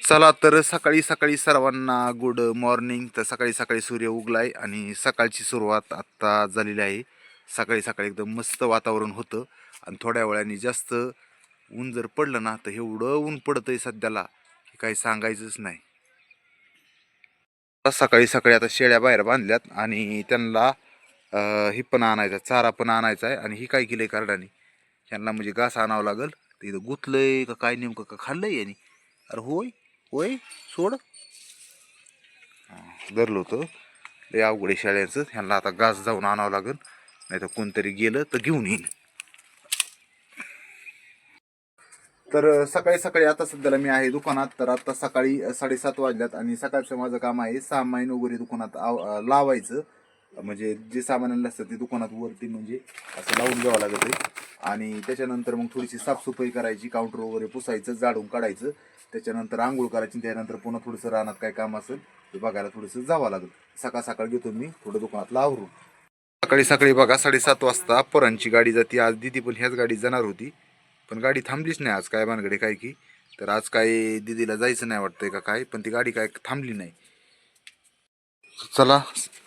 चला तर सकाळी सकाळी सर्वांना गुड मॉर्निंग. तर सकाळी सकाळी सूर्य उगलाय आणि सकाळची सुरुवात आत्ता झालेली आहे. सकाळी सकाळी एकदम मस्त वातावरण होतं आणि थोड्या वेळाने जास्त ऊन जर पडलं ना तर एवढं ऊन पडतंय सध्याला की काही सांगायचंच नाही. सकाळी सकाळी आता शेळ्या बाहेर बांधल्यात आणि त्यांना ही पण आणायचा, चारा पण आणायचा आहे. आणि ही काय केलंय कार्डाने, ह्यांना म्हणजे घास आणावं लागल. तर इथं गुतलंय का काय नेमकं का खाल्लंय यांनी. अरे होय होय, सोड. धरलं होतं. लय अवघड आहे शाळेचं. ह्यांना आता घास जाऊन आणावं लागेल, नाही तर कोणतरी गेलं तर घेऊन येईल. तर सकाळी सकाळी आता सध्याला मी आहे दुकानात. तर आता सकाळी 7:30 वाजल्यात आणि सकाळचं माझं काम आहे सामान वगैरे दुकानात लावायचं. म्हणजे जे सामान आणलं असतं ते दुकानात वरती म्हणजे असं लावून घ्यावं लागत आहे. आणि त्याच्यानंतर मग थोडीशी साफसफाई करायची, काउंटर वगैरे पुसायचं, झाडून काढायचं. त्याच्यानंतर आंघोळ करायची. त्यानंतर पुन्हा थोडंसं रानात काय काम असेल ते बघायला थोडंसं जावं लागेल. सकाळ सकाळ घेतो मी थोडं दुकानातला आवरून. सकाळी सकाळी बघा 7:30 वाजता पोरांची गाडी जाते. आज दिदी पण ह्याच गाडीत जाणार होती, पण गाडी थांबलीच नाही. आज काय भानगडे काय की, तर आज काय दिदीला जायचं नाही वाटतंय का काय, पण ती गाडी काय थांबली नाही. चला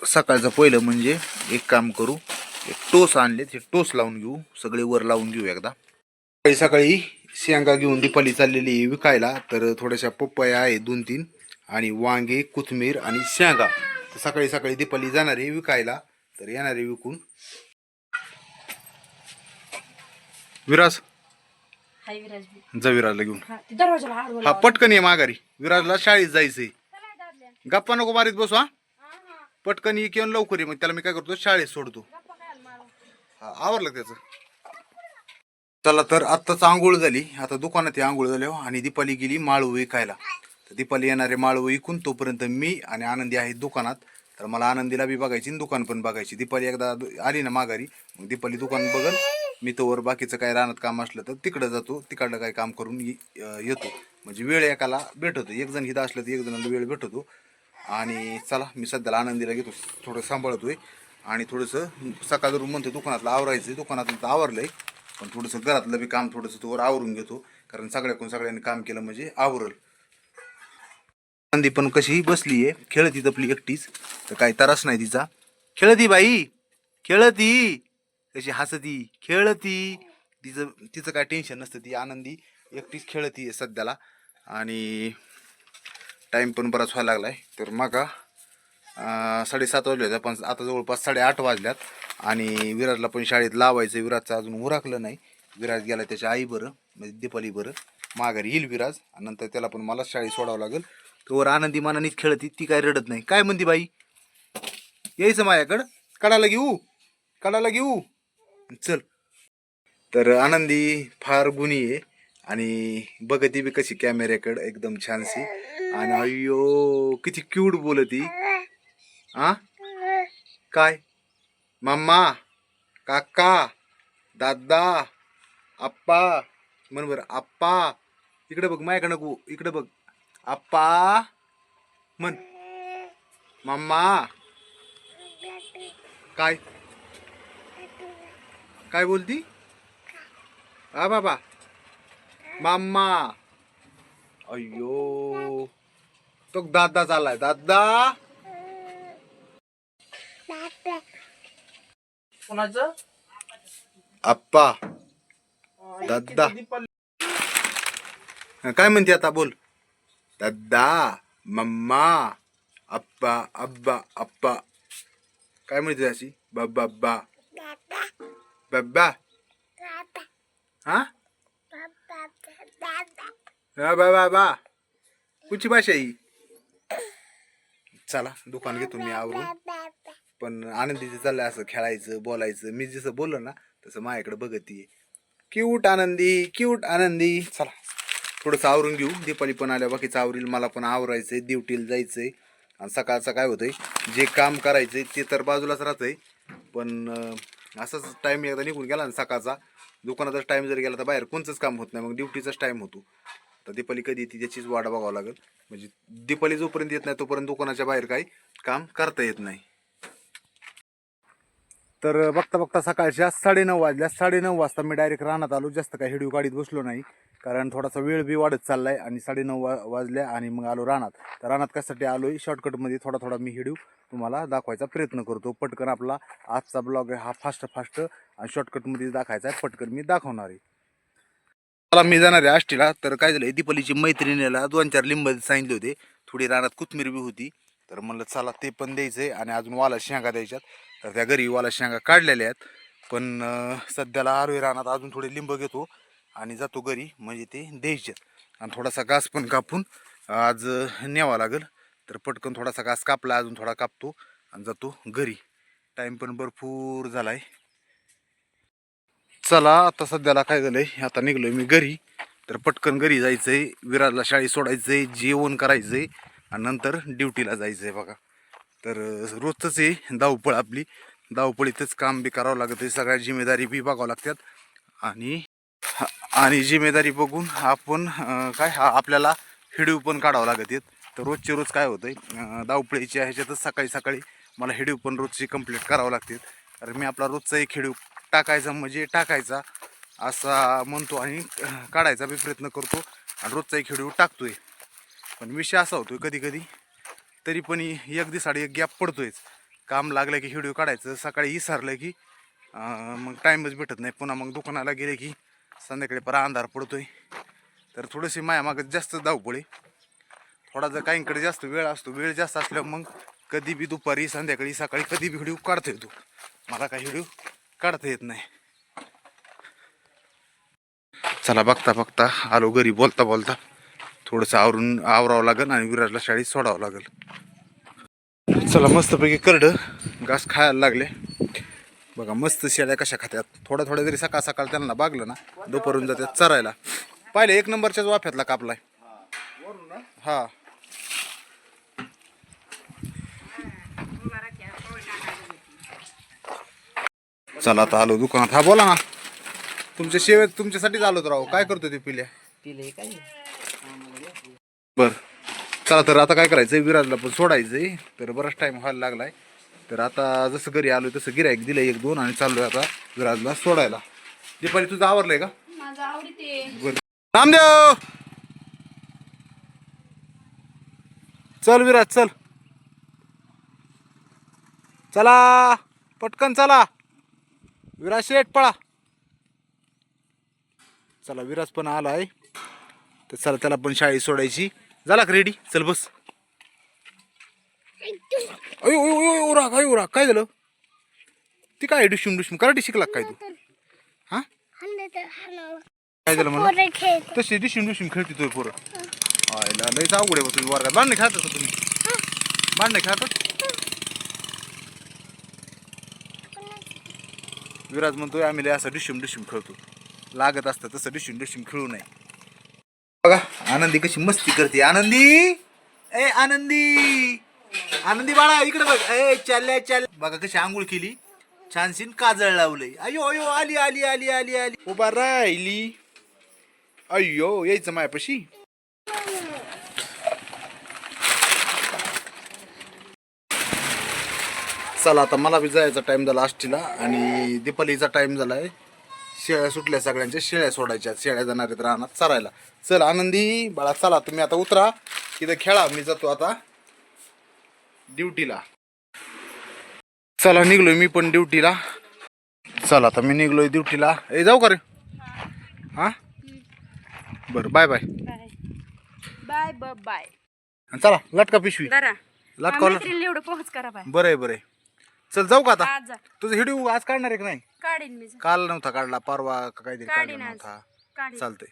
सकाळचं पहिलं म्हणजे एक काम करू, एक टोस आणले ते टोस लावून घेऊ, सगळे वर लावून घेऊ एकदा. सकाळी सकाळी शेंगा घेऊन दीपाली चाललेली आहे विकायला. तर थोड्याशा पपया आहे 2-3 आणि वांगे, कोथिंबीर आणि शेंगा. तर सकाळी सकाळी दीपाली जाणार आहे विकायला. तर येणार आहे विकून. विराज, जा विराजला घेऊन. हा पटकन ये माघारी, विराजला शाळेत जायचंय. गप्पा नको मारीत बसू. हा पटकन ये किंवा लवकर ये, मग त्याला मी काय करतो शाळेत सोडतो. हा आवरलं त्याचं. चला तर आत्ताच आंघोळ झाली. आता दुकानात आंघोळ झाल्यावर आणि दीपाली गेली माळव विकायला. तर दीपाली येणारे माळव विकून तोपर्यंत मी आणि आनंदी आहे दुकानात. तर मला आनंदीला बी बघायची आणि दुकान पण बघायची. दीपाली एकदा आली ना माघारी, मग दीपाली दुकान बघल. मी तोवर बाकीचं काय रानात काम असलं तर तिकडं जातो, तिकडलं काय काम करून येतो. म्हणजे वेळ एकाला भेटतो, एक जण इथं असलं तर एक जणांना वेळ भेटतो. आणि चला मी सध्याला आनंदीला घेतो, थोडं सांभाळतोय. आणि थोडंसं सकाळ जरूर म्हणतो दुकानातलं आवरायचं. दुकानातलं तर आवरलंय, पण थोडंसं घरातलं बी काम थोडंसं तोवर आवरून घेतो, कारण सगळ्यांनी काम केलं म्हणजे आवरल. आनंदी पण कशी बसली आहे खेळती आपली एकटीच, तर काही त्रास नाही तिचा. खेळती बाई, खेळती, कशी हसती खेळती. तिचं तिचं काय टेन्शन नसतं. ती आनंदी एकटीच खेळती आहे सध्याला. आणि टाईम पण बराच व्हायला लागलाय. तर मग 7:30 वाजले होते, पण आता जवळपास 8:30 वाजल्यात. आणि विराजला पण शाळेत लावायचं. विराजचं अजून उरकलं नाही. विराज गेला त्याच्या आई बरं, म्हणजे दीपाली बरं. माघारी येईल विराज आणि नंतर त्याला पण मला शाळेत सोडावं लागेल. तोवर आनंदी मनानेच खेळती, ती काय रडत नाही. काय म्हणती बाई, यायचं माझ्याकडं, काढायला घेऊ चल. तर आनंदी फार गुणी आहे आणि बघती बी कशी कॅमेऱ्याकडं एकदम छानशी. आणि अय्यो किती क्यूट बोलती. आ काय, मम्मा, काका, दादा, आप्पा म्हण बरं. आप्पा इकडे बघ, माझ्याकडे नको, इकडे बघ. आप्पा म्हण. मम्मा, काय काय बोलती. हा बाबा, मम्मा. अय्यो तो दादा चाललाय, दादा. कोणाचं आप्पा, दादा. काय म्हणते आता बोल. दादा, मम्मा, आप्पा, अब्बा, आप्पा. काय म्हणते अशी, बाबा, बाबा, हा बाबा. कुठची भाषा ही. चला दुकान घेतो मी आवरून. पण आनंदीचं चाललंय असं खेळायचं बोलायचं. मी जसं बोललो ना तसं माझ्याकडे बघतीये. क्यूट आनंदी, क्यूट आनंदी. चला थोडंसं आवरून घेऊ. दीपाली पण आल्या, बाकीचं आवरील. मला पण आवरायचंय, ड्युटीला जायचंय. आणि सकाळचं काय होतंय, जे काम करायचंय ते तर बाजूलाच राहतंय. पण असंच टाईम एकदा निघून गेला ना सकाळचा, दुकानाचाच टाईम जर गेला तर बाहेर कोणचंच काम होत नाही. मग ड्युटीचाच टाईम होतो. तर दीपाली कधी येते त्याचीच वाट बघावं लागेल. म्हणजे दीपाली जोपर्यंत येत नाही तोपर्यंत दुकानाच्या बाहेर काही काम करता येत नाही. तर बघता बघता सकाळच्या 9:30 वाजल्या. 9:30 वाजता मी डायरेक्ट रानात आलो. जास्त काही व्हिडिओ काढीत बसलो नाही, कारण थोडासा वेळ बी वाढत चाललाय. आणि 9:30 वाजल्या आणि मग आलो रानात. तर रानात कशासाठी आलोय, शॉर्टकटमध्ये थोडा मी व्हिडिओ तुम्हाला दाखवायचा प्रयत्न करतो. पटकन आपला आजचा ब्लॉग हा फास्ट आणि शॉर्टकटमध्ये दाखवायचा आहे. पटकन मी दाखवणार आहे. मला मी जाणार आहे आष्टीला. तर काय झालं, दीपालीची मैत्रिणीला 2-4 लिंब सांगितले होते. थोडी रानात कोथमीर बी होती, तर म्हणलं चला ते पण द्यायचंय. आणि अजून वाला शेंगा द्यायच्यात. तर त्या घरी वाला शेंगा काढलेल्या आहेत, पण सध्याला आरोही रानात अजून थोडे लिंब घेतो आणि जातो घरी, म्हणजे ते द्यायचे. आणि थोडासा घास पण कापून आज न्यावा लागेल. तर पटकन थोडासा घास कापला, अजून थोडा कापतो आणि जातो घरी. टाईम पण भरपूर झाला आहे. चला आता सध्याला काय झालंय, आता निघलोय मी घरी. तर पटकन घरी जायचंय, विराजला शाळेत सोडायचंय, जेवण करायचंय आणि नंतर ड्युटीला जायचंय बघा. तर रोजच आहे धावपळ आपली. धावपळीतच काम बी करावं लागतं आहे, सगळ्या जिम्मेदारी बी बघावं लागतात. आणि जिम्मेदारी बघून आपण आपल्याला व्हिडिओ पण काढावं लागत आहेत. तर रोजचे रोज काय होतंय, धावपळीच्या ह्याच्यातच सकाळी सकाळी मला व्हिडिओ पण रोजची कंप्लीट करावं लागते. तर मी आपला रोजचा एक व्हिडिओ टाकायचा म्हणजे टाकायचा असा म्हणतो आणि काढायचा बी प्रयत्न करतो आणि रोजचा एक व्हिडिओ टाकतोय. पण विषय असा होतोय कधी कधी तरी पण एक दिवसाआड एक गॅप पडतोयच. काम लागलं की व्हिडिओ काढायचं, सकाळी विसरलं की मग टाईमच भेटत नाही. पुन्हा मग दुकानाला गेले की संध्याकाळी परत अंधार पडतोय. तर थोडीशी मायामागं जास्त धावपळी. थोडा जर काहींकडे जास्त वेळ असतो, वेळ जास्त असल्यावर मग कधी बी दुपारी संध्याकाळी सकाळी कधी बी व्हिडिओ काढता येतो. मला काही व्हिडिओ काढता येत नाही. चला बघता बघता आलो घरी. बोलता बोलता थोडंसं आवरावं लागेल आणि विराजला शाळेत सोडावं लागेल. चला मस्तपैकी करडं घास खायला लागले बघा. मस्त शेळ्या कशा खात्यात. थोडा थोडा जरी सकाळ सकाळ त्यांना बागलं ना, दुपारून जातात चरायला. पाहिलं 1 नंबरच्याच वाफ्यातला कापलाय. हा चला आता आलो दुकानात. हा बोला ना. तुमच्या शेवेत तुमच्यासाठीच आलो तर राव. काय करतो ते पिल्या बर. चला तर आता काय करायचंय, विराजला पण सोडायचंय. तर बराच टाइम व्हायला लागलाय. तर आता जसं घरी आलोय तसं गिऱ्हाईक दिलंय 1-2 आणि चाललोय आता विराजला सोडायला. दीपाली तुझं आवरलंय का? बरं नामदेव चल विराज चल. चला पटकन चला. विराज शेट पळा. चला विराज पण आलाय. तर चला त्याला पण शाळेत सोडायची. झाला का रेडी? चल बस. अयो अयो राग अयो राग. काय झालं? ती काय डुशूम कराटे शिकला काय तू? हा काय झालं म्हणा? तशी डिशूम खेळती तुम्ही पोरं. लयच अवघड आहे बा तुम्ही वर्गात. भांडणे खेळतात का तुम्ही? भांडणे खेळतात? विराज म्हणतोय आम्ही लय असं डिशूम खेळतो. लागत असतं तसं डिशूम खेळू नये. बघा आनंदी कशी मस्ती करते. आनंदी ए आनंदी आनंदी बाळा इकडे बघ. ए चाल बघा कशी आंघोळ केली, छानशीन काजळ लावलंय. अयो अयो आली आली आली आली आली उभा राहिली. अय्यो यायचं मायापाशी. चला आता मला बी जायचा टाइम झाला आष्टीला आणि दीपालीचा टाइम झालाय. शेळ्या सुटल्या, सगळ्यांच्या शेळ्या सोडायच्या. शेळ्या जाणार आहेत रानात चरायला. चल आनंदी बाळा चला तुम्ही आता उतरा इथं खेळा. मी जातो आता ड्युटीला. चला निघलोय मी पण ड्युटीला. चला आता मी निघलोय ड्युटीला. ए जाऊ का रे? हा बरं बाय बाय बाय बाय. चला लटका पिशवी लटकावलं. बरं आहे बरं आहे. चल जाऊ का आता? तुझं व्हिडिओ आज काढणार आहे की नाही? काढीन मी. काल नव्हता काढला, परवा काहीतरी काढला नव्हता. चालतंय.